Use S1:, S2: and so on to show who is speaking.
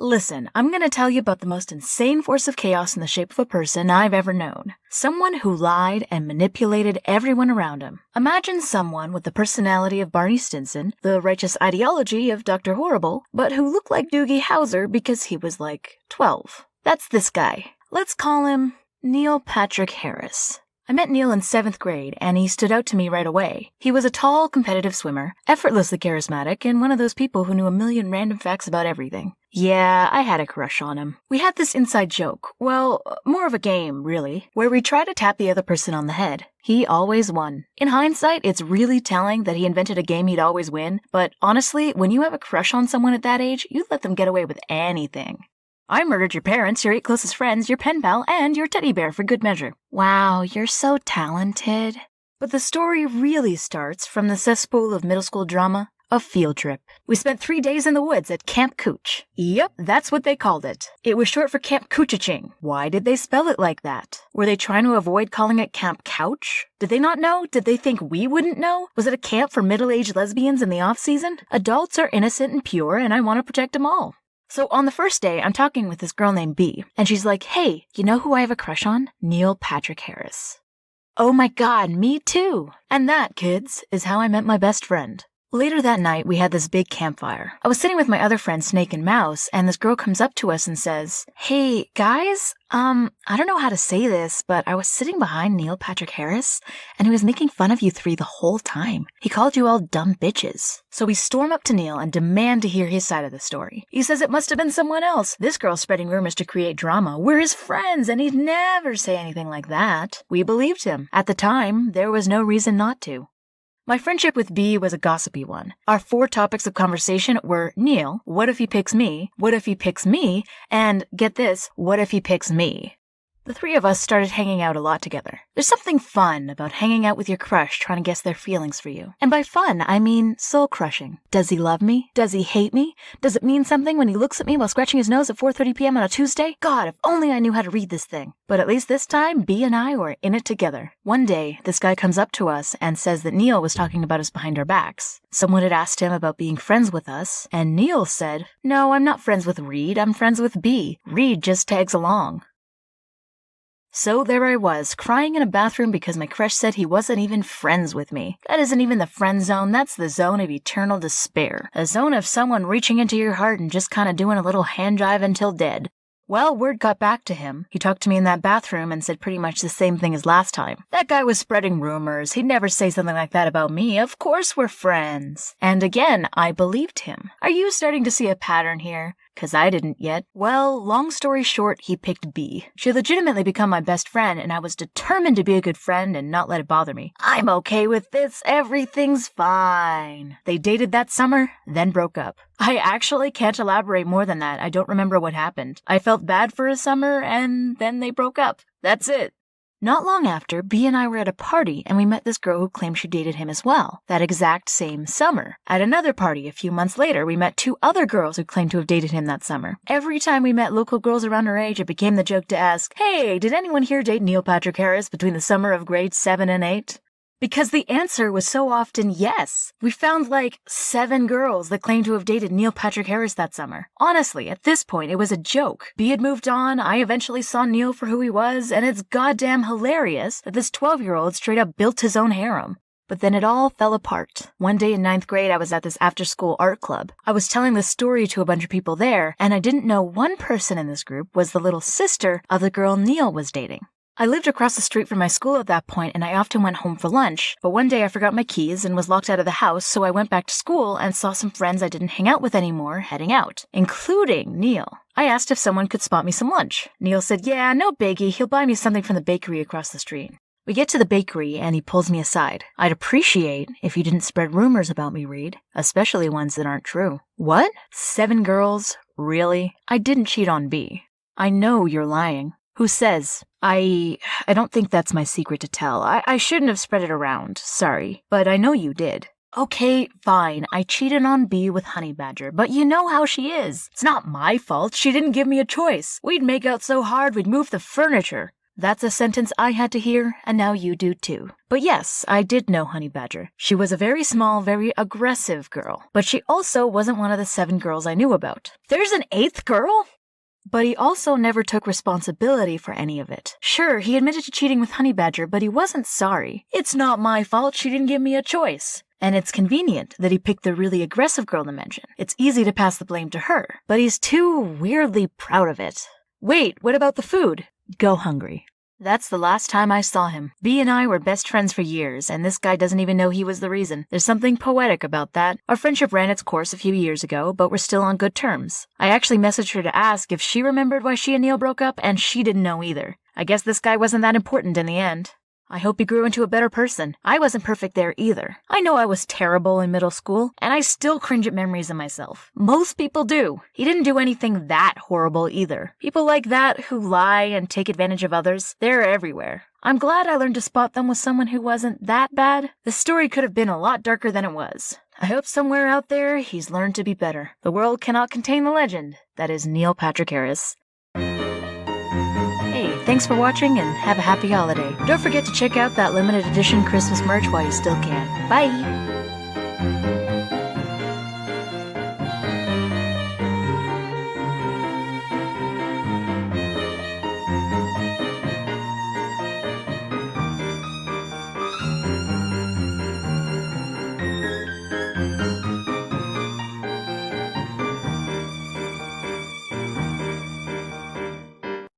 S1: Listen, I'm gonna tell you about the most insane force of chaos in the shape of a person I've ever known. Someone who lied and manipulated everyone around him. Imagine someone with the personality of Barney Stinson, the righteous ideology of Dr. Horrible, but who looked like Doogie Howser because he was like 12. That's this guy. Let's call him Neil Patrick Harris. I met Neil in 7th grade, and he stood out to me right away. He was a tall, competitive swimmer, effortlessly charismatic, and one of those people who knew a million random facts about everything. Yeah, I had a crush on him. We had this inside joke, well, more of a game, really, where we try to tap the other person on the head. He always won. In hindsight, it's really telling that he invented a game he'd always win, but honestly, when you have a crush on someone at that age, you'd let them get away with anything. I murdered your parents, your 8 closest friends, your pen pal, and your teddy bear for good measure. Wow, you're so talented. But the story really starts from the cesspool of middle school drama, a field trip. We spent 3 days in the woods at Camp Cooch. Yep, that's what they called it. It was short for Camp Coochaching. Why did they spell it like that? Were they trying to avoid calling it Camp Couch? Did they not know? Did they think we wouldn't know? Was it a camp for middle-aged lesbians in the off-season? Adults are innocent and pure, and I want to protect them all. So on the first day, I'm talking with this girl named B, and she's like, hey, you know who I have a crush on? Neil Patrick Harris. Oh my god, me too! And that, kids, is how I met my best friend. Later that night, we had this big campfire. I was sitting with my other friend, Snake and Mouse, and this girl comes up to us and says, hey, guys, I don't know how to say this, but I was sitting behind Neil Patrick Harris, and he was making fun of you 3 the whole time. He called you all dumb bitches. So we storm up to Neil and demand to hear his side of the story. He says it must have been someone else. This girl's spreading rumors to create drama. We're his friends, and he'd never say anything like that. We believed him. At the time, there was no reason not to. My friendship with B was a gossipy one. Our 4 topics of conversation were Neil, what if he picks me, what if he picks me, and, get this, what if he picks me? The 3 of us started hanging out a lot together. There's something fun about hanging out with your crush trying to guess their feelings for you. And by fun, I mean soul-crushing. Does he love me? Does he hate me? Does it mean something when he looks at me while scratching his nose at 4:30 p.m. on a Tuesday? God, if only I knew how to read this thing. But at least this time, B and I were in it together. One day, this guy comes up to us and says that Neil was talking about us behind our backs. Someone had asked him about being friends with us, and Neil said, no, I'm not friends with Reed, I'm friends with B. Reed just tags along. So there I was, crying in a bathroom because my crush said he wasn't even friends with me. That isn't even the friend zone, that's the zone of eternal despair. A zone of someone reaching into your heart and just kinda doing a little hand jive until dead. Well, word got back to him. He talked to me in that bathroom and said pretty much the same thing as last time. That guy was spreading rumors. He'd never say something like that about me. Of course we're friends. And again, I believed him. Are you starting to see a pattern here? 'Cause I didn't yet. Well, long story short, he picked B. She legitimately became my best friend, and I was determined to be a good friend and not let it bother me. I'm okay with this. Everything's fine. They dated that summer, then broke up. I actually can't elaborate more than that. I don't remember what happened. I felt bad for a summer, and then they broke up. That's it. Not long after, B and I were at a party, and we met this girl who claimed she dated him as well, that exact same summer. At another party a few months later, we met 2 other girls who claimed to have dated him that summer. Every time we met local girls around our age, it became the joke to ask, hey, did anyone here date Neil Patrick Harris between the summer of grades 7 and 8? Because the answer was so often yes. We found like 7 girls that claimed to have dated Neil Patrick Harris that summer. Honestly, at this point, it was a joke. B had moved on, I eventually saw Neil for who he was, and it's goddamn hilarious that this 12-year-old straight up built his own harem. But then it all fell apart. One day in 9th grade, I was at this after-school art club. I was telling this story to a bunch of people there, and I didn't know one person in this group was the little sister of the girl Neil was dating. I lived across the street from my school at that point, and I often went home for lunch. But one day I forgot my keys and was locked out of the house, so I went back to school and saw some friends I didn't hang out with anymore heading out, including Neil. I asked if someone could spot me some lunch. Neil said, yeah, no biggie, he'll buy me something from the bakery across the street. We get to the bakery, and he pulls me aside. I'd appreciate if you didn't spread rumors about me, Reed, especially ones that aren't true. What? 7 girls? Really? I didn't cheat on B. I know you're lying. Who says? I don't think that's my secret to tell. I shouldn't have spread it around. Sorry. But I know you did. Okay, fine. I cheated on B with Honey Badger, but you know how she is. It's not my fault. She didn't give me a choice. We'd make out so hard we'd move the furniture. That's a sentence I had to hear, and now you do too. But yes, I did know Honey Badger. She was a very small, very aggressive girl. But she also wasn't one of the 7 girls I knew about. There's an 8th girl? But he also never took responsibility for any of it. Sure, he admitted to cheating with Honey Badger, but he wasn't sorry. It's not my fault, she didn't give me a choice. And it's convenient that he picked the really aggressive girl to mention. It's easy to pass the blame to her, but he's too weirdly proud of it. Wait, what about the food? Go hungry. That's the last time I saw him. B and I were best friends for years, and this guy doesn't even know he was the reason. There's something poetic about that. Our friendship ran its course a few years ago, but we're still on good terms. I actually messaged her to ask if she remembered why she and Neil broke up, and she didn't know either. I guess this guy wasn't that important in the end. I hope he grew into a better person. I wasn't perfect there either. I know I was terrible in middle school, and I still cringe at memories of myself. Most people do. He didn't do anything that horrible either. People like that who lie and take advantage of others, they're everywhere. I'm glad I learned to spot them with someone who wasn't that bad. The story could have been a lot darker than it was. I hope somewhere out there he's learned to be better. The world cannot contain the legend that is Neil Patrick Harris. Hey, thanks for watching and have a happy holiday. Don't forget to check out that limited edition Christmas merch while you still can. Bye!